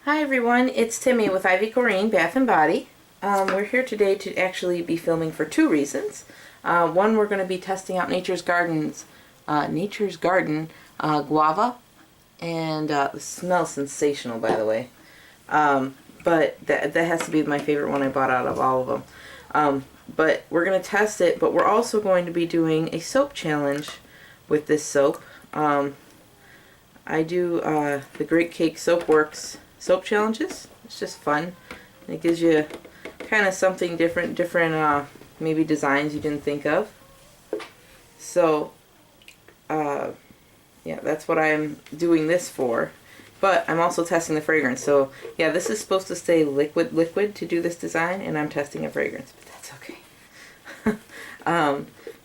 Hi everyone, it's Timmy with Ivy Coreen Bath and Body. We're here today to actually be filming for two reasons. One, we're going to be testing out Nature's Garden Guava, and it smells sensational, by the way. But that has to be my favorite one I bought out of all of them. But we're going to test it, but we're also going to be doing a soap challenge with this soap. I do the Great Cake Soap Works soap challenges. It's just fun. It gives you kind of something different, maybe designs you didn't think of. So, yeah, that's what I'm doing this for. But I'm also testing the fragrance. So, yeah, this is supposed to stay liquid to do this design, and I'm testing a fragrance, but that's okay.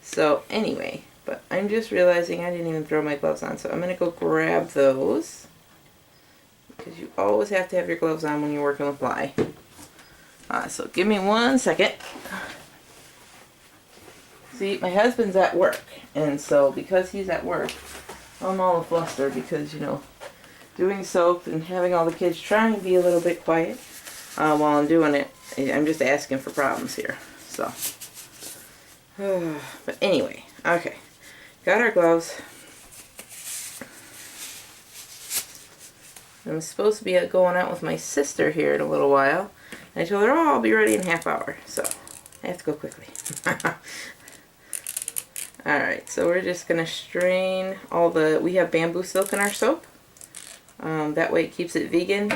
So anyway, but I'm just realizing I didn't even throw my gloves on, so I'm going to go grab those. Because you always have to have your gloves on when you're working with lye. So give me 1 second. See, my husband's at work, and so because he's at work, I'm all flustered because, you know, doing soap and having all the kids trying to be a little bit quiet while I'm doing it, I'm just asking for problems here. So, but anyway, okay, got our gloves. I'm supposed to be going out with my sister here in a little while. And I told her, oh, I'll be ready in a half hour. So, I have to go quickly. Alright, so we're just going to strain all we have bamboo silk in our soap. That way it keeps it vegan,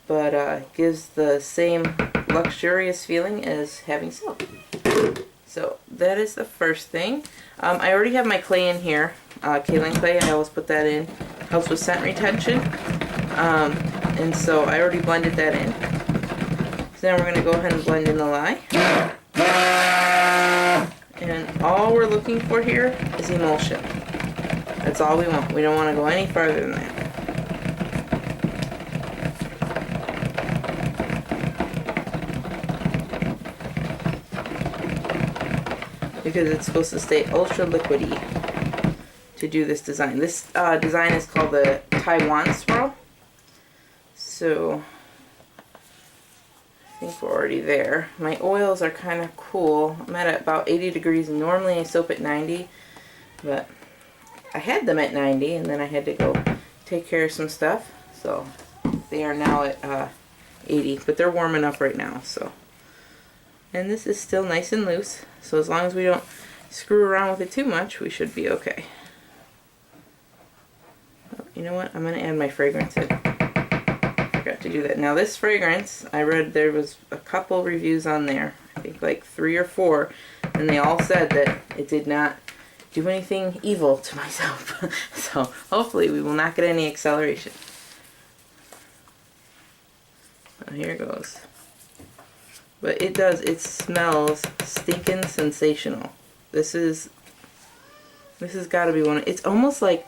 but gives the same luxurious feeling as having soap. So, that is the first thing. I already have my clay in here. Kaolin clay, I always put that in. Helps with scent retention. And so I already blended that in. So now we're going to go ahead and blend in the lye. And all we're looking for here is emulsion. That's all we want. We don't want to go any farther than that. Because it's supposed to stay ultra liquidy to do this design. This design is called the Taiwan Swirl. So, I think we're already there. My oils are kind of cool. I'm at about 80 degrees. Normally I soap at 90, but I had them at 90 and then I had to go take care of some stuff. So, they are now at 80, but they're warm enough right now. So, and this is still nice and loose. So as long as we don't screw around with it too much, we should be okay. Oh, you know what? I'm going to add my fragrance in. Forgot to do that. Now this fragrance, I read there was a couple reviews on there, I think like 3 or 4, and they all said that it did not do anything evil to myself. So hopefully we will not get any acceleration. Well, here goes. But it does, it smells stinking sensational. This has got to be one. It's almost like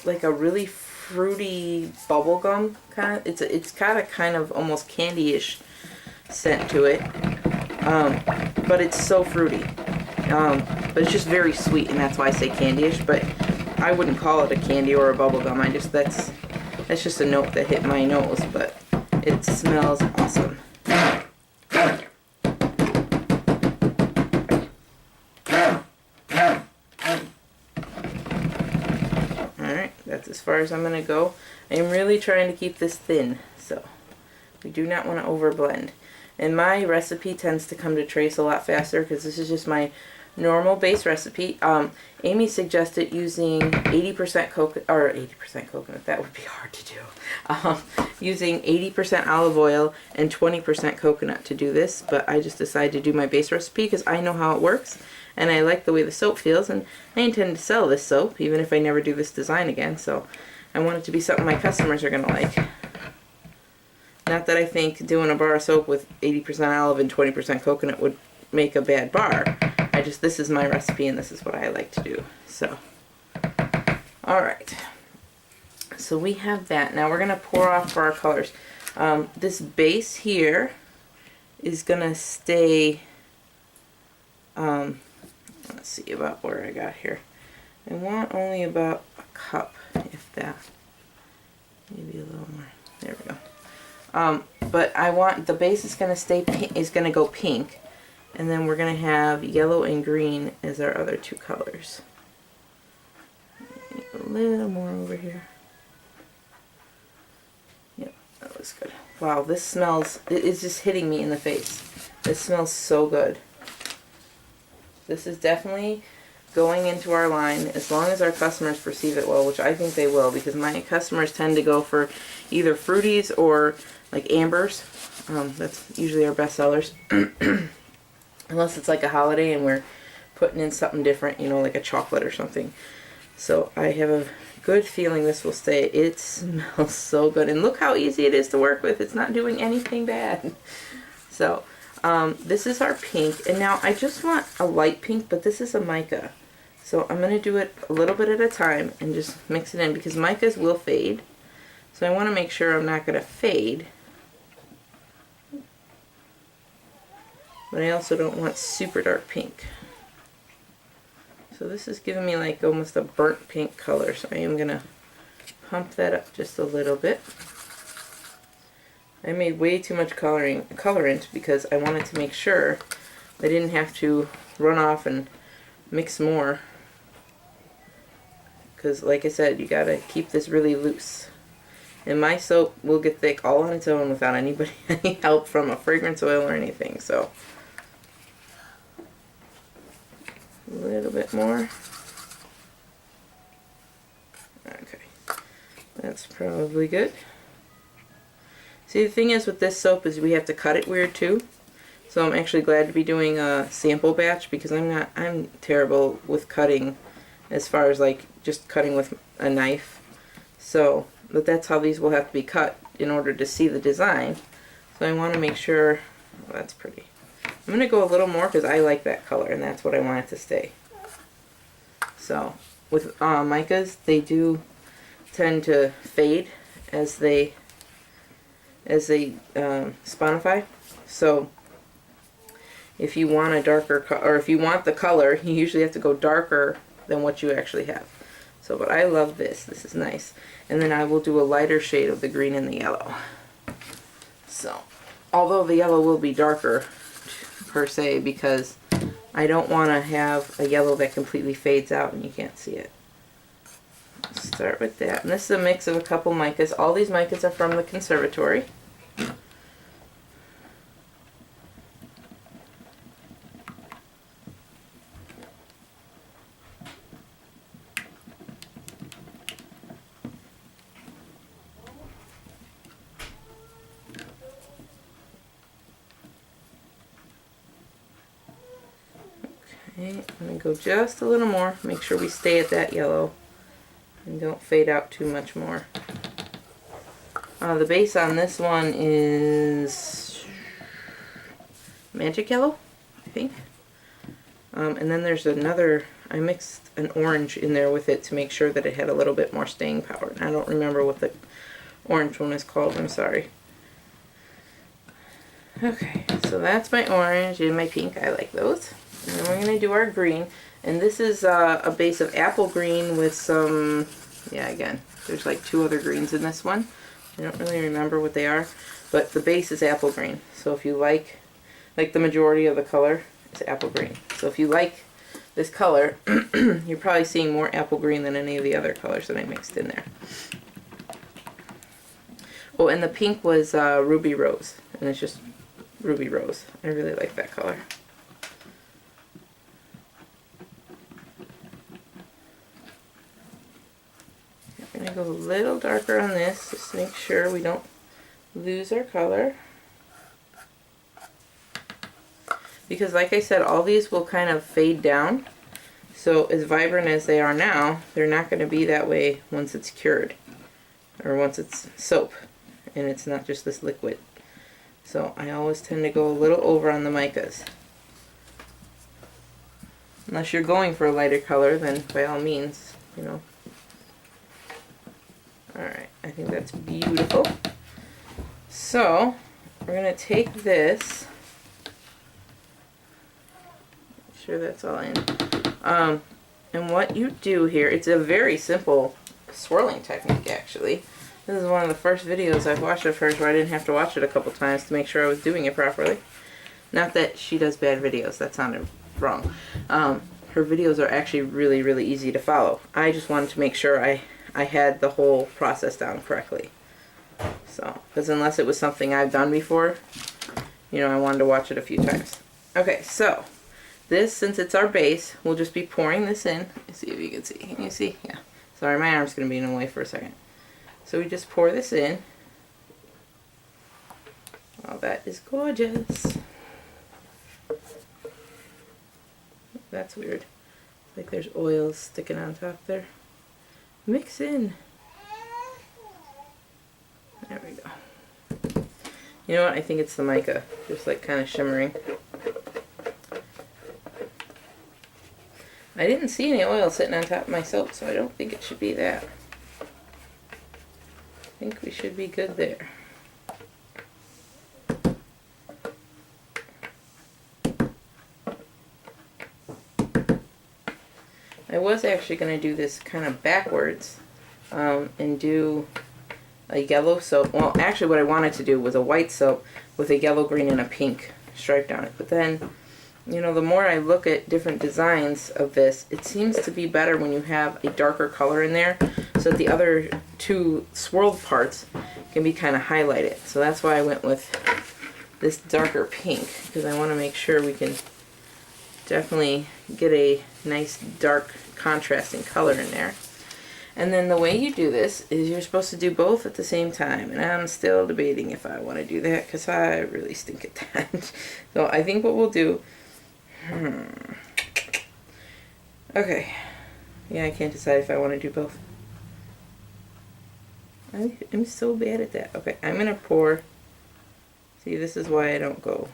a really fruity bubble gum kind of. It's got a kind of almost candy-ish scent to it, but it's so fruity. But it's just very sweet, and that's why I say candy-ish. But I wouldn't call it a candy or a bubble gum. That's just a note that hit my nose. But it smells awesome. That's as far as I'm going to go. I'm really trying to keep this thin, so we do not want to overblend. And my recipe tends to come to trace a lot faster because this is just my normal base recipe. Amy suggested using 80% coconut. That would be hard to do. Using 80% olive oil and 20% coconut to do this, but I just decided to do my base recipe because I know how it works. And I like the way the soap feels, and I intend to sell this soap, even if I never do this design again, so I want it to be something my customers are going to like. Not that I think doing a bar of soap with 80% olive and 20% coconut would make a bad bar. This is my recipe, and this is what I like to do. So, alright. So we have that. Now we're going to pour off for our colors. This base here is going to stay... let's see about where I got here. I want only about a cup, if that. Maybe a little more. There But I want, the base is going to stay, is going to go pink. And then we're going to have yellow and green as our other two colors. A little more over here. Yep, that looks good. Wow, this smells, it is just hitting me in the face. This smells so good. This is definitely going into our line as long as our customers perceive it well, which I think they will, because my customers tend to go for either fruities or like ambers. That's usually our best sellers. Unless it's like a holiday and we're putting in something different, you know, like a chocolate or something. So I have a good feeling this will stay. It smells so good. And look how easy it is to work with. It's not doing anything bad. So this is our pink. And now I just want a light pink, but this is a mica. So I'm going to do it a little bit at a time and just mix it in, because micas will fade. So I want to make sure I'm not going to fade. But I also don't want super dark pink. So this is giving me like almost a burnt pink color. So I am going to pump that up just a little bit. I made way too much colorant because I wanted to make sure I didn't have to run off and mix more. Because like I said, you got to keep this really loose. And my soap will get thick all on its own without any help from a fragrance oil or anything. So a little bit more. Okay, that's probably good. See, the thing is with this soap is we have to cut it weird too. So I'm actually glad to be doing a sample batch, because I'm terrible with cutting as far as like just cutting with a knife. So, but that's how these will have to be cut in order to see the design. So I want to make sure, oh, that's pretty. I'm going to go a little more because I like that color and that's what I want it to stay. So with micas, they do tend to fade as they sponify. So if you want a darker or if you want the color, you usually have to go darker than what you actually have. So, but I love this. This is nice. And then I will do a lighter shade of the green and the yellow. So, although the yellow will be darker per se, because I don't want to have a yellow that completely fades out and you can't see it. Start with that. And this is a mix of a couple micas. All these micas are from the conservatory. Okay, I'm going to go just a little more. Make sure we stay at that yellow and don't fade out too much more. The base on this one is magic yellow, I think. And then there's another, I mixed an orange in there with it to make sure that it had a little bit more staying power. And I don't remember what the orange one is called, I'm sorry. Okay, so that's my orange and my pink. I like those. And then we're going to do our green. And this is a base of apple green with some, yeah, again, there's like two other greens in this one. I don't really remember what they are, but the base is apple green. So if you like the majority of the color, it's apple green. So if you like this color, you're probably seeing more apple green than any of the other colors that I mixed in there. Oh, and the pink was ruby rose, and it's just ruby rose. I really like that color. I'm going to go a little darker on this just to make sure we don't lose our color. Because like I said, all these will kind of fade down. So as vibrant as they are now, they're not going to be that way once it's cured. Or once it's soap and it's not just this liquid. So I always tend to go a little over on the micas. Unless you're going for a lighter color, then by all means, you know. Alright, I think that's beautiful. So, we're going to take this, make sure that's all in, and what you do here, it's a very simple swirling technique actually. This is one of the first videos I've watched of hers where I didn't have to watch it a couple times to make sure I was doing it properly. Not that she does bad videos, that sounded wrong. Her videos are actually really, really easy to follow. I just wanted to make sure I had the whole process down correctly. So, because unless it was something I've done before, you know, I wanted to watch it a few times. Okay, so this, since it's our base, we'll just be pouring this in. Let's see if you can see. Can you see? Yeah. Sorry, my arm's going to be in the way for a second. So we just pour this in. Oh, that is gorgeous. That's weird. Like there's oil sticking on top there. Mix in. There we go. You know what? I think it's the mica. Just like kind of shimmering. I didn't see any oil sitting on top of my soap, so I don't think it should be that. I think we should be good there. I was actually going to do this kind of backwards and do a yellow soap. Well, actually what I wanted to do was a white soap with a yellow, green, and a pink stripe down it. But then, you know, the more I look at different designs of this, it seems to be better when you have a darker color in there so that the other two swirled parts can be kind of highlighted. So that's why I went with this darker pink, because I want to make sure we can definitely get a nice dark contrasting color in there. And then the way you do this is you're supposed to do both at the same time, and I'm still debating if I want to do that because I really stink at that. So I think what we'll do, okay, yeah, I can't decide if I want to do both. I'm so bad at that. Okay, I'm gonna pour. See, this is why I don't go.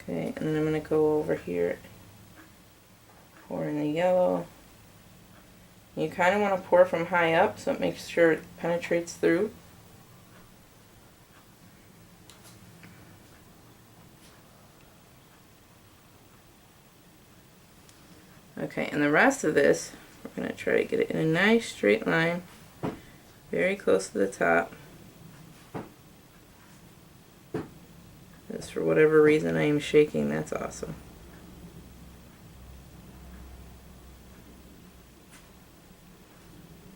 Okay, and then I'm going to go over here, pour in the yellow. You kind of want to pour from high up so it makes sure it penetrates through. Okay, and the rest of this, we're going to try to get it in a nice straight line, very close to the top. For whatever reason I am shaking, that's awesome.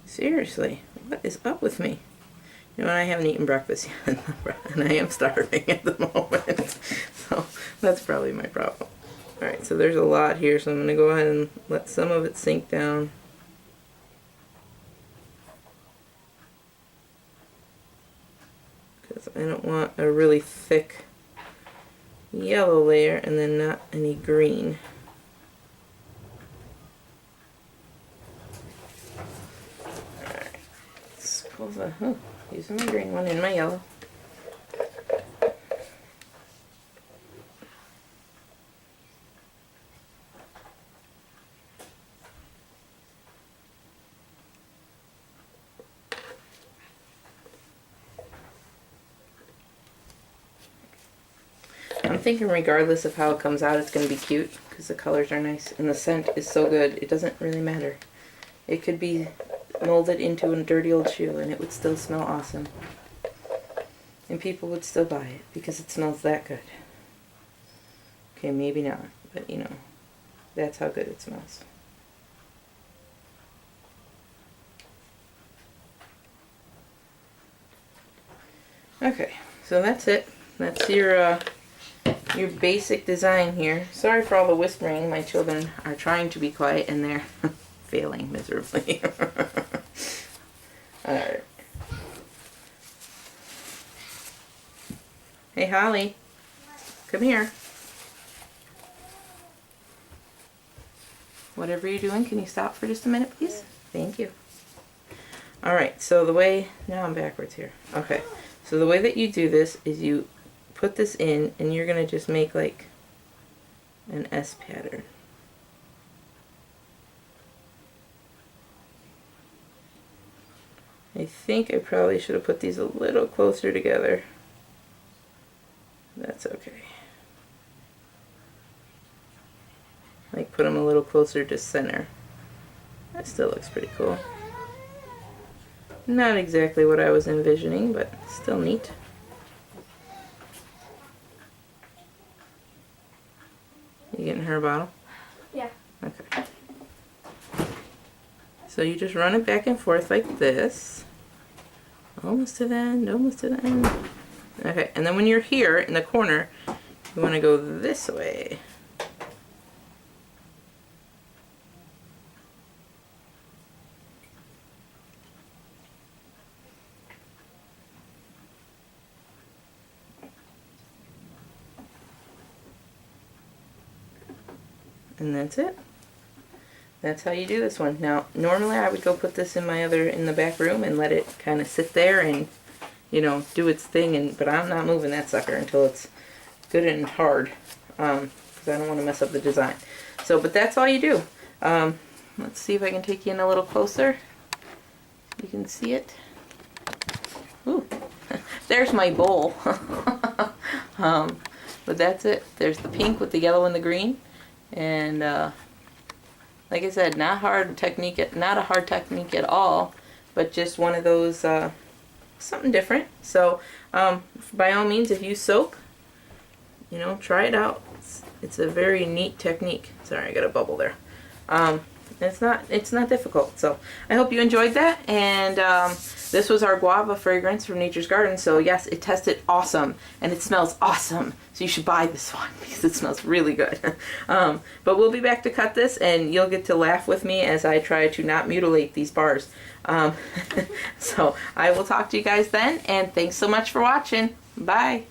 Seriously, what is up with me? You know, I haven't eaten breakfast yet, and I am starving at the moment, so that's probably my problem. Alright, so there's a lot here, so I'm going to go ahead and let some of it sink down. Because I don't want a really thick yellow layer and then not any green. Alright, let's pull the, using my green one in my yellow. I'm thinking regardless of how it comes out, it's going to be cute because the colors are nice and the scent is so good, it doesn't really matter. It could be molded into a dirty old shoe and it would still smell awesome. And people would still buy it because it smells that good. Okay, maybe not, but you know, that's how good it smells. Okay, so that's it. That's your basic design here. Sorry for all the whispering. My children are trying to be quiet and they're failing miserably. Alright. Hey Holly, come here. Whatever you're doing, can you stop for just a minute, please? Thank you. Alright, so the way, now I'm backwards here. Okay, so the way that you do this is you put this in and you're going to just make like an S pattern. I think I probably should have put these a little closer together. That's okay. Like put them a little closer to center. That still looks pretty cool. Not exactly what I was envisioning, but still neat. You getting her bottle? Yeah. Okay. So you just run it back and forth like this. Almost to the end, almost to the end. Okay, and then when you're here in the corner, you want to go this way. And that's it. That's how you do this one. Now, normally I would go put this in the back room and let it kind of sit there and, you know, do its thing. But I'm not moving that sucker until it's good and hard, because I don't want to mess up the design. So, but that's all you do. Let's see if I can take you in a little closer. You can see it. Ooh, there's my bowl. But that's it. There's the pink with the yellow and the green, and like I said, not a hard technique at all, but just one of those something different. So by all means, if you soak, you know, try it out. It's a very neat technique. Sorry, I got a bubble there. It's not difficult. So I hope you enjoyed that. And this was our guava fragrance from Nature's Garden. So yes, it tested awesome and it smells awesome. So you should buy this one because it smells really good. But we'll be back to cut this, and you'll get to laugh with me as I try to not mutilate these bars. So I will talk to you guys then, and thanks so much for watching. Bye.